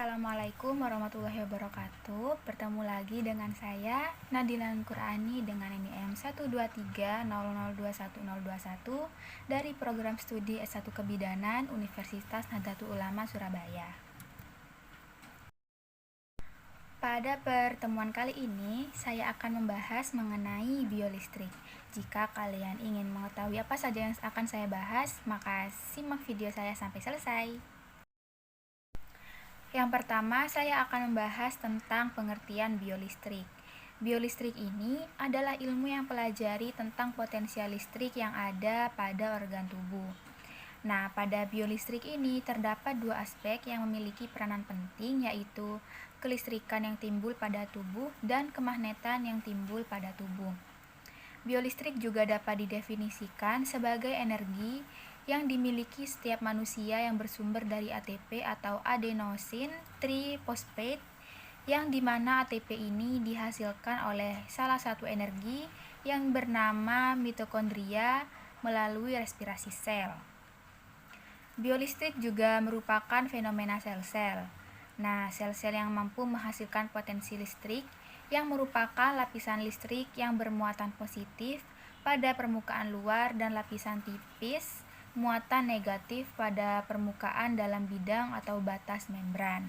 Assalamualaikum warahmatullahi wabarakatuh. Bertemu lagi dengan saya Nadila Qurani dengan NIM 12300210021 dari program studi S1 Kebidanan Universitas Nahdlatul Ulama Surabaya. Pada pertemuan kali ini, saya akan membahas mengenai biolistrik. Jika kalian ingin mengetahui apa saja yang akan saya bahas, maka simak video saya sampai selesai. Yang pertama, saya akan membahas tentang pengertian biolistrik. Biolistrik ini adalah ilmu yang pelajari tentang potensial listrik yang ada pada organ tubuh. Nah, pada biolistrik ini terdapat dua aspek yang memiliki peranan penting, yaitu kelistrikan yang timbul pada tubuh dan kemagnetan yang timbul pada tubuh. Biolistrik juga dapat didefinisikan sebagai energi yang dimiliki setiap manusia yang bersumber dari ATP atau adenosine triphosphate, yang dimana ATP ini dihasilkan oleh salah satu energi yang bernama mitokondria melalui respirasi sel. Biolistrik juga merupakan fenomena sel-sel. Nah, sel-sel yang mampu menghasilkan potensi listrik yang merupakan lapisan listrik yang bermuatan positif pada permukaan luar dan lapisan tipis muatan negatif pada permukaan dalam bidang atau batas membran.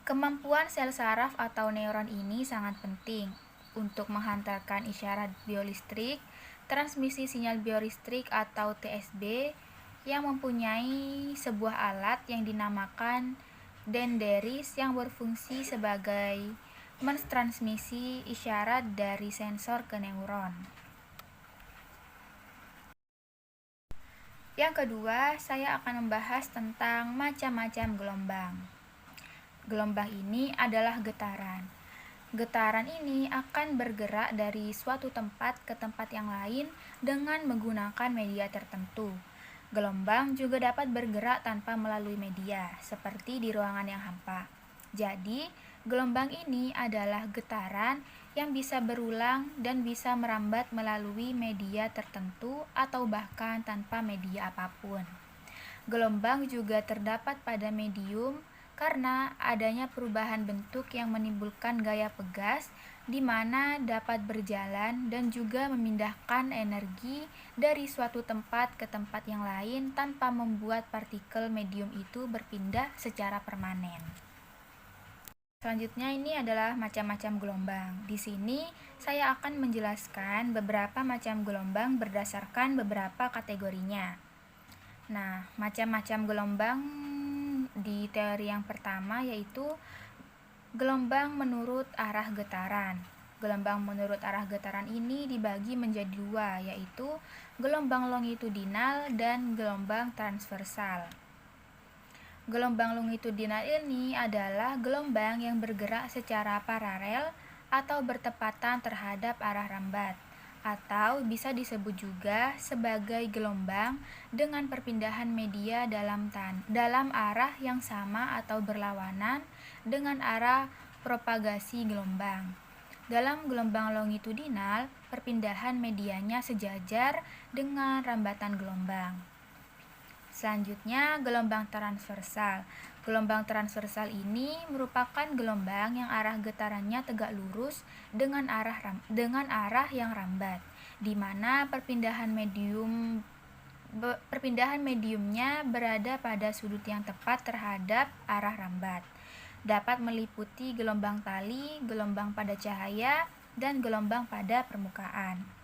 Kemampuan sel saraf atau neuron ini sangat penting untuk menghantarkan isyarat biolistrik, transmisi sinyal biolistrik atau TSB yang mempunyai sebuah alat yang dinamakan dendris yang berfungsi sebagai mentransmisi isyarat dari sensor ke neuron. Yang kedua, saya akan membahas tentang macam-macam gelombang. Gelombang ini adalah getaran. Getaran ini akan bergerak dari suatu tempat ke tempat yang lain dengan menggunakan media tertentu. Gelombang juga dapat bergerak tanpa melalui media, seperti di ruangan yang hampa. Jadi, gelombang ini adalah getaran yang bisa berulang dan bisa merambat melalui media tertentu atau bahkan tanpa media apapun. Gelombang juga terdapat pada medium karena adanya perubahan bentuk yang menimbulkan gaya pegas di mana dapat berjalan dan juga memindahkan energi dari suatu tempat ke tempat yang lain tanpa membuat partikel medium itu berpindah secara permanen. Selanjutnya ini adalah macam-macam gelombang. Di sini saya akan menjelaskan beberapa macam gelombang berdasarkan beberapa kategorinya. Nah, macam-macam gelombang di teori yang pertama yaitu gelombang menurut arah getaran. Gelombang menurut arah getaran ini dibagi menjadi dua, yaitu gelombang longitudinal dan gelombang transversal. Gelombang longitudinal ini adalah gelombang yang bergerak secara paralel atau bertepatan terhadap arah rambat, atau bisa disebut juga sebagai gelombang dengan perpindahan media dalam arah yang sama atau berlawanan dengan arah propagasi gelombang. Dalam gelombang longitudinal, perpindahan medianya sejajar dengan rambatan gelombang. Selanjutnya, gelombang transversal. Gelombang transversal ini merupakan gelombang yang arah getarannya tegak lurus dengan arah yang rambat, di mana perpindahan mediumnya berada pada sudut yang tepat terhadap arah rambat. Dapat meliputi gelombang tali, gelombang pada cahaya, dan gelombang pada permukaan.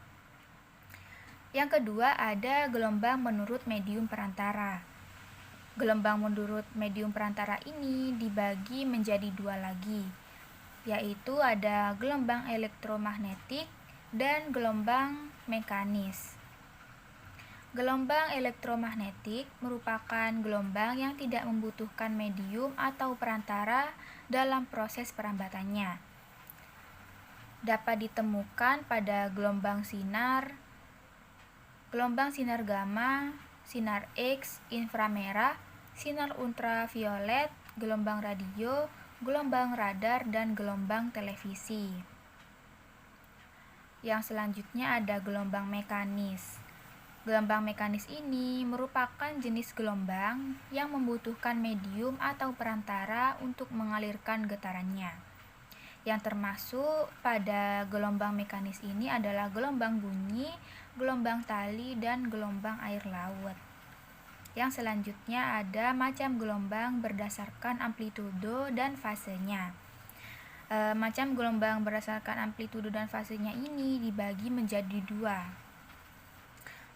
Yang kedua ada gelombang menurut medium perantara. Gelombang menurut medium perantara ini dibagi menjadi dua lagi, yaitu ada gelombang elektromagnetik dan gelombang mekanis. Gelombang elektromagnetik merupakan gelombang yang tidak membutuhkan medium atau perantara dalam proses perambatannya. Dapat ditemukan pada gelombang sinar gamma, sinar X, inframerah, sinar ultraviolet, gelombang radio, gelombang radar, dan gelombang televisi. Yang selanjutnya ada gelombang mekanis. Gelombang mekanis ini merupakan jenis gelombang yang membutuhkan medium atau perantara untuk mengalirkan getarannya. Yang termasuk pada gelombang mekanis ini adalah gelombang bunyi, gelombang tali, dan gelombang air laut. Yang selanjutnya ada macam gelombang berdasarkan amplitudo dan fasenya. Macam gelombang berdasarkan amplitudo dan fasenya ini dibagi menjadi dua,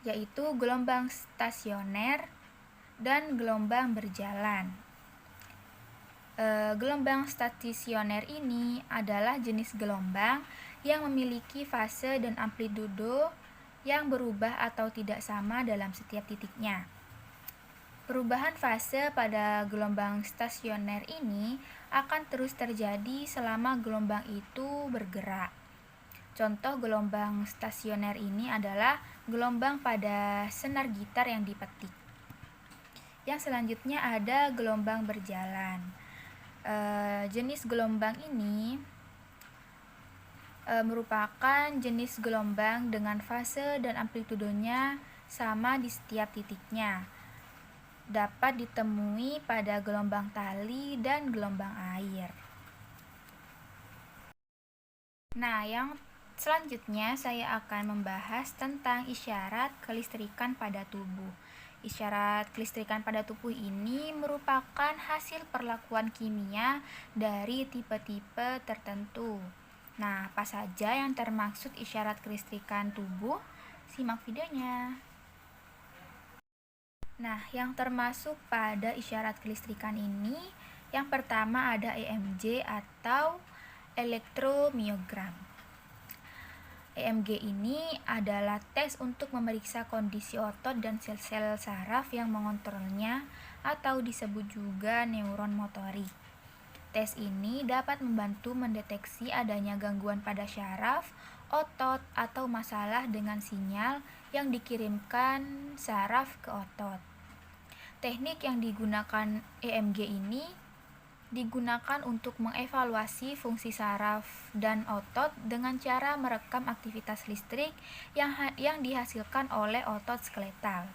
yaitu gelombang stasioner dan gelombang berjalan. Gelombang stasioner ini adalah jenis gelombang yang memiliki fase dan amplitudo yang berubah atau tidak sama dalam setiap titiknya. Perubahan fase pada gelombang stasioner ini akan terus terjadi selama gelombang itu bergerak. Contoh gelombang stasioner ini adalah gelombang pada senar gitar yang dipetik. Yang selanjutnya ada gelombang berjalan. Jenis gelombang ini merupakan jenis gelombang dengan fase dan amplitudonya sama di setiap titiknya. Dapat ditemui pada gelombang tali dan gelombang air. Nah, yang selanjutnya saya akan membahas tentang isyarat kelistrikan pada tubuh. Isyarat kelistrikan pada tubuh ini merupakan hasil perlakuan kimia dari tipe-tipe tertentu. Nah, apa saja yang termaksud isyarat kelistrikan tubuh? Simak videonya. Nah, yang termasuk pada isyarat kelistrikan ini, yang pertama ada EMG atau elektromiogram. EMG ini adalah tes untuk memeriksa kondisi otot dan sel-sel saraf yang mengontrolnya atau disebut juga neuron motorik. Tes ini dapat membantu mendeteksi adanya gangguan pada syaraf, otot, atau masalah dengan sinyal yang dikirimkan saraf ke otot. Teknik yang digunakan EMG ini digunakan untuk mengevaluasi fungsi saraf dan otot dengan cara merekam aktivitas listrik yang dihasilkan oleh otot skeletal.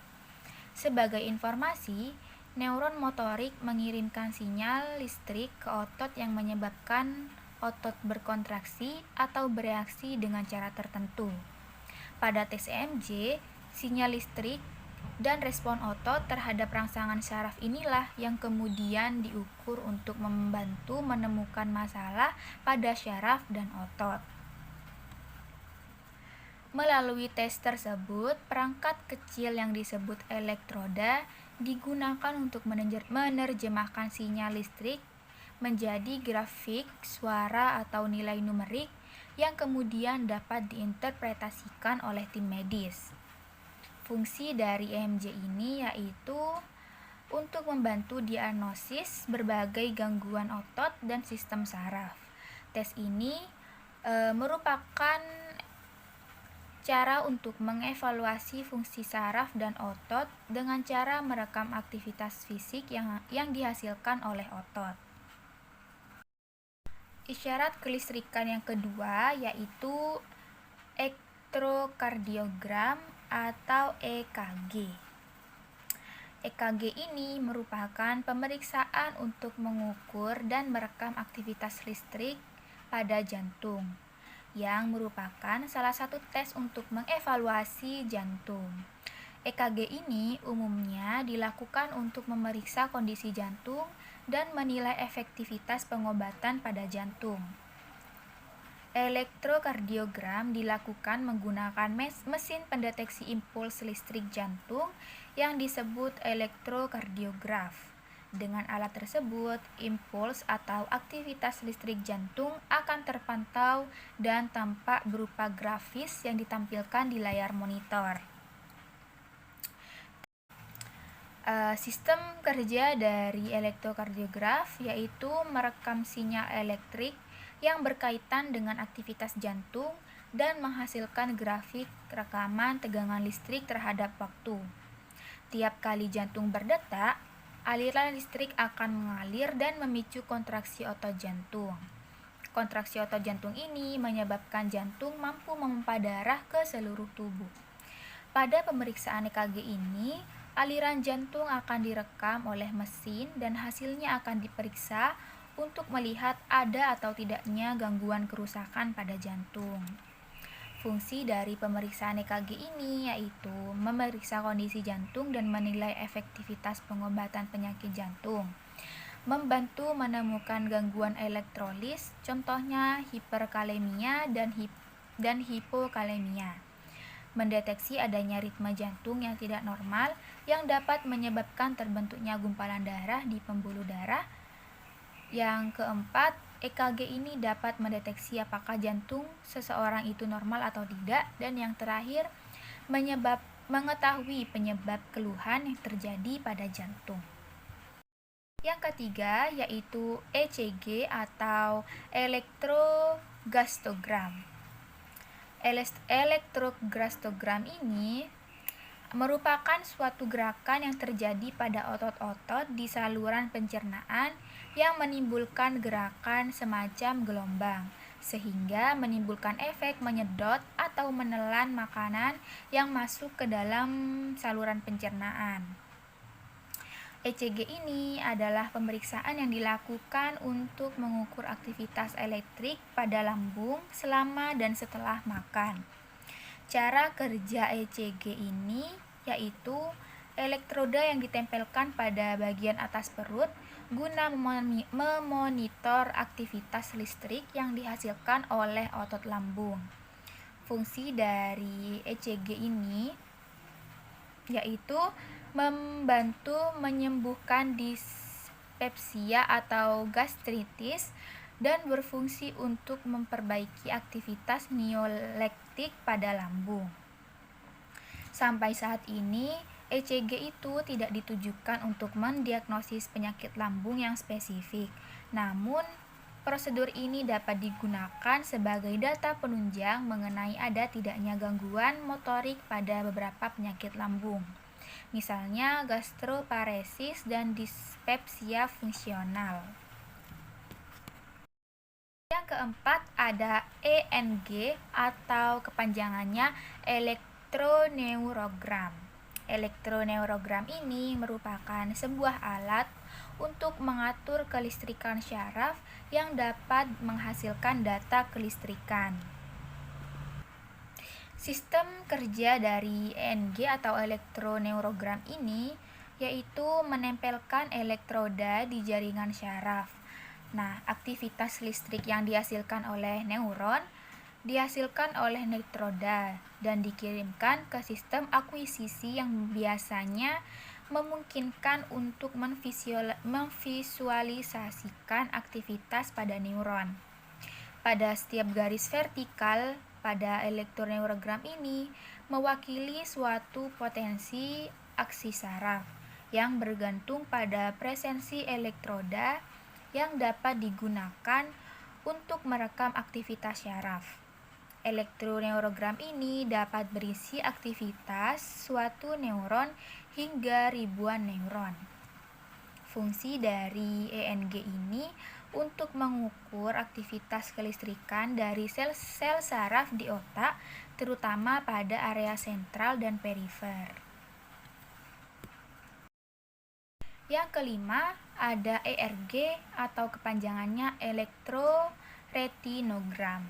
Sebagai informasi, neuron motorik mengirimkan sinyal listrik ke otot yang menyebabkan otot berkontraksi atau bereaksi dengan cara tertentu. Pada tes EMG, sinyal listrik dan respon otot terhadap rangsangan saraf inilah yang kemudian diukur untuk membantu menemukan masalah pada syaraf dan otot. Melalui tes tersebut, perangkat kecil yang disebut elektroda digunakan untuk menerjemahkan sinyal listrik menjadi grafik, suara, atau nilai numerik yang kemudian dapat diinterpretasikan oleh tim medis. Fungsi dari EMG ini yaitu untuk membantu diagnosis berbagai gangguan otot dan sistem saraf. Tes ini merupakan cara untuk mengevaluasi fungsi saraf dan otot dengan cara merekam aktivitas fisik yang dihasilkan oleh otot. Isyarat kelistrikan yang kedua yaitu elektrokardiogram atau EKG. EKG ini merupakan pemeriksaan untuk mengukur dan merekam aktivitas listrik pada jantung, yang merupakan salah satu tes untuk mengevaluasi jantung. EKG ini umumnya dilakukan untuk memeriksa kondisi jantung dan menilai efektivitas pengobatan pada jantung. Elektrokardiogram dilakukan menggunakan mesin pendeteksi impuls listrik jantung yang disebut elektrokardiograf. Dengan alat tersebut, impuls atau aktivitas listrik jantung akan terpantau dan tampak berupa grafis yang ditampilkan di layar monitor. Sistem kerja dari elektrokardiograf yaitu merekam sinyal elektrik yang berkaitan dengan aktivitas jantung dan menghasilkan grafik rekaman tegangan listrik terhadap waktu. Tiap kali jantung berdetak, aliran listrik akan mengalir dan memicu kontraksi otot jantung. Kontraksi otot jantung ini menyebabkan jantung mampu memompa darah ke seluruh tubuh. Pada pemeriksaan EKG ini, aliran jantung akan direkam oleh mesin dan hasilnya akan diperiksa untuk melihat ada atau tidaknya gangguan kerusakan pada jantung. Fungsi dari pemeriksaan EKG ini yaitu memeriksa kondisi jantung dan menilai efektivitas pengobatan penyakit jantung, membantu menemukan gangguan elektrolis, contohnya hiperkalemia dan hipokalemia, mendeteksi adanya ritme jantung yang tidak normal yang dapat menyebabkan terbentuknya gumpalan darah di pembuluh darah. Yang keempat, EKG ini dapat mendeteksi apakah jantung seseorang itu normal atau tidak. Dan yang terakhir, mengetahui penyebab keluhan yang terjadi pada jantung. Yang ketiga yaitu ECG atau elektrogastogram. Elektrogastogram ini merupakan suatu gerakan yang terjadi pada otot-otot di saluran pencernaan yang menimbulkan gerakan semacam gelombang, sehingga menimbulkan efek menyedot atau menelan makanan yang masuk ke dalam saluran pencernaan. ECG ini adalah pemeriksaan yang dilakukan untuk mengukur aktivitas elektrik pada lambung selama dan setelah makan. Cara kerja ECG ini yaitu elektroda yang ditempelkan pada bagian atas perut guna memonitor aktivitas listrik yang dihasilkan oleh otot lambung. Fungsi dari ECG ini yaitu membantu menyembuhkan dispepsia atau gastritis dan berfungsi untuk memperbaiki aktivitas miolektik pada lambung. Sampai saat ini, ECG itu tidak ditujukan untuk mendiagnosis penyakit lambung yang spesifik. Namun, prosedur ini dapat digunakan sebagai data penunjang mengenai ada tidaknya gangguan motorik pada beberapa penyakit lambung. Misalnya gastroparesis dan dispepsia fungsional. Yang keempat ada ENG atau kepanjangannya elektroneurogram. Elektroneurogram ini merupakan sebuah alat untuk mengatur kelistrikan syaraf yang dapat menghasilkan data kelistrikan. Sistem kerja dari ENG atau elektroneurogram ini yaitu menempelkan elektroda di jaringan syaraf. Nah, aktivitas listrik yang dihasilkan oleh neuron dihasilkan oleh elektroda dan dikirimkan ke sistem akuisisi yang biasanya memungkinkan untuk memvisualisasikan aktivitas pada neuron. Pada setiap garis vertikal pada elektroneurogram ini mewakili suatu potensi aksi saraf yang bergantung pada presensi elektroda yang dapat digunakan untuk merekam aktivitas syaraf. Elektroneurogram ini dapat berisi aktivitas suatu neuron hingga ribuan neuron. Fungsi dari ENG ini untuk mengukur aktivitas kelistrikan dari sel-sel saraf di otak, terutama pada area sentral dan perifer. Yang kelima ada ERG atau kepanjangannya elektroretinogram.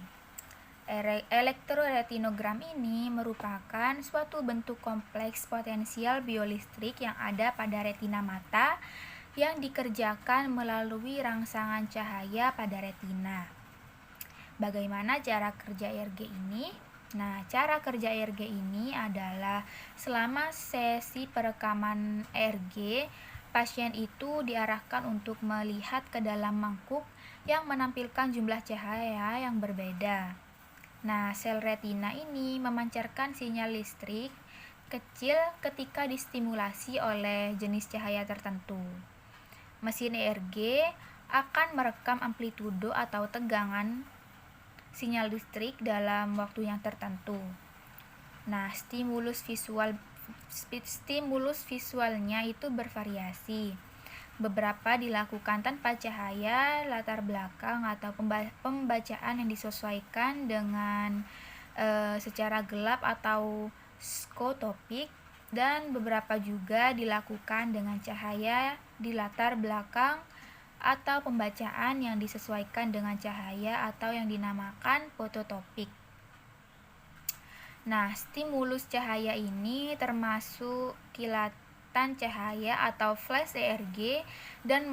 Elektroretinogram ini merupakan suatu bentuk kompleks potensial biolistrik yang ada pada retina mata yang dikerjakan melalui rangsangan cahaya pada retina. Bagaimana cara kerja ERG ini? Nah, cara kerja ERG ini adalah selama sesi perekaman ERG, pasien itu diarahkan untuk melihat ke dalam mangkuk yang menampilkan jumlah cahaya yang berbeda. Nah, sel retina ini memancarkan sinyal listrik kecil ketika distimulasi oleh jenis cahaya tertentu. Mesin ERG akan merekam amplitudo atau tegangan sinyal listrik dalam waktu yang tertentu. Nah, stimulus visualnya itu bervariasi. Beberapa dilakukan tanpa cahaya latar belakang atau pembacaan yang disesuaikan dengan secara gelap atau skotopik, dan beberapa juga dilakukan dengan cahaya di latar belakang atau pembacaan yang disesuaikan dengan cahaya atau yang dinamakan fototopik. Nah, stimulus cahaya ini termasuk kilatan cahaya atau flash ERG dan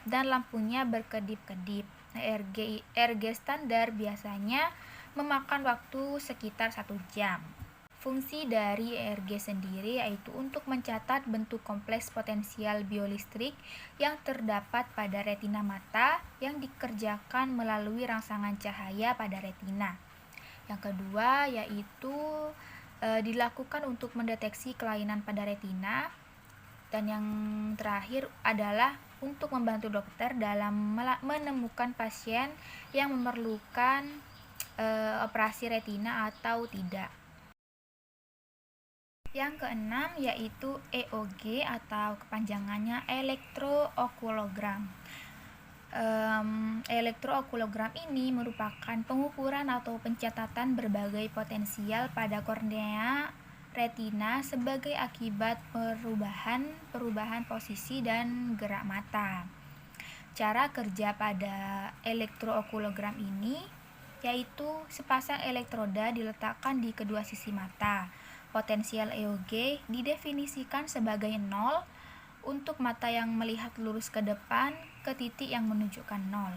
lampunya berkedip-kedip. ERG standar biasanya memakan waktu sekitar 1 jam. Fungsi dari ERG sendiri yaitu untuk mencatat bentuk kompleks potensial biolistrik yang terdapat pada retina mata yang dikerjakan melalui rangsangan cahaya pada retina. Yang kedua yaitu dilakukan untuk mendeteksi kelainan pada retina. Dan yang terakhir adalah untuk membantu dokter dalam menemukan pasien yang memerlukan operasi retina atau tidak. Yang keenam yaitu EOG atau kepanjangannya elektrookulogram. Elektrookulogram ini merupakan pengukuran atau pencatatan berbagai potensial pada kornea retina sebagai akibat perubahan posisi dan gerak mata. Cara kerja pada elektrookulogram ini yaitu sepasang elektroda diletakkan di kedua sisi mata. Potensial EOG didefinisikan sebagai 0 untuk mata yang melihat lurus ke depan ke titik yang menunjukkan 0.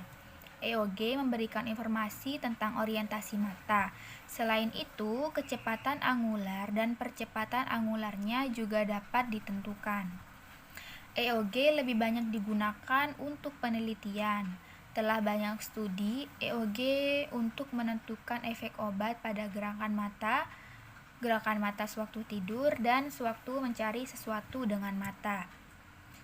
EOG memberikan informasi tentang orientasi mata. Selain itu, kecepatan angular dan percepatan angularnya juga dapat ditentukan. EOG lebih banyak digunakan untuk penelitian. Telah banyak studi EOG untuk menentukan efek obat pada gerakan mata sewaktu tidur dan sewaktu mencari sesuatu dengan mata.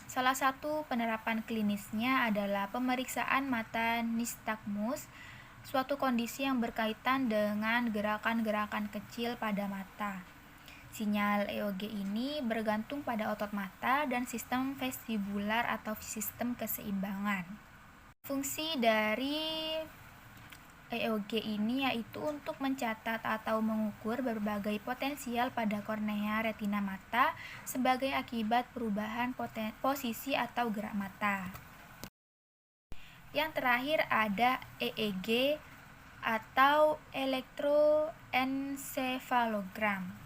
Salah satu penerapan klinisnya adalah pemeriksaan mata nistagmus, suatu kondisi yang berkaitan dengan gerakan-gerakan kecil pada mata. Sinyal EOG ini bergantung pada otot mata dan sistem vestibular atau sistem keseimbangan. Fungsi dari EOG ini yaitu untuk mencatat atau mengukur berbagai potensial pada kornea retina mata sebagai akibat perubahan posisi atau gerak mata. Yang terakhir ada EEG atau elektroensefalogram.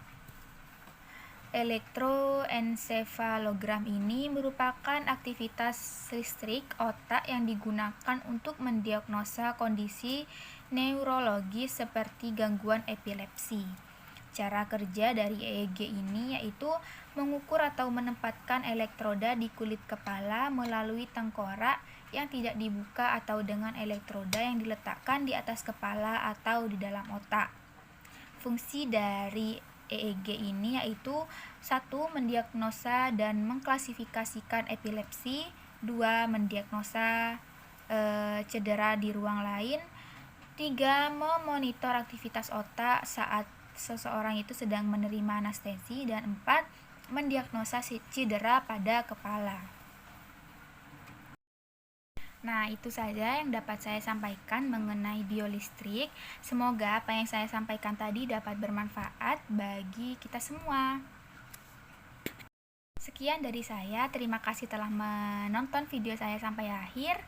Elektroensefalogram ini merupakan aktivitas listrik otak yang digunakan untuk mendiagnosa kondisi neurologis seperti gangguan epilepsi. Cara kerja dari EEG ini yaitu mengukur atau menempatkan elektroda di kulit kepala melalui tengkorak yang tidak dibuka atau dengan elektroda yang diletakkan di atas kepala atau di dalam otak. Fungsi dari EEG ini yaitu 1. Mendiagnosa dan mengklasifikasikan epilepsi, 2. Mendiagnosa cedera di ruang lain, 3. Memonitor aktivitas otak saat seseorang itu sedang menerima anestesi, dan 4. Mendiagnosa cedera pada kepala. Nah, itu saja yang dapat saya sampaikan mengenai biolistrik. Semoga apa yang saya sampaikan tadi dapat bermanfaat bagi kita semua. Sekian dari saya, terima kasih telah menonton video saya sampai akhir.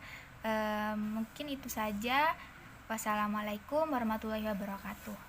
Mungkin itu saja. Wassalamualaikum warahmatullahi wabarakatuh.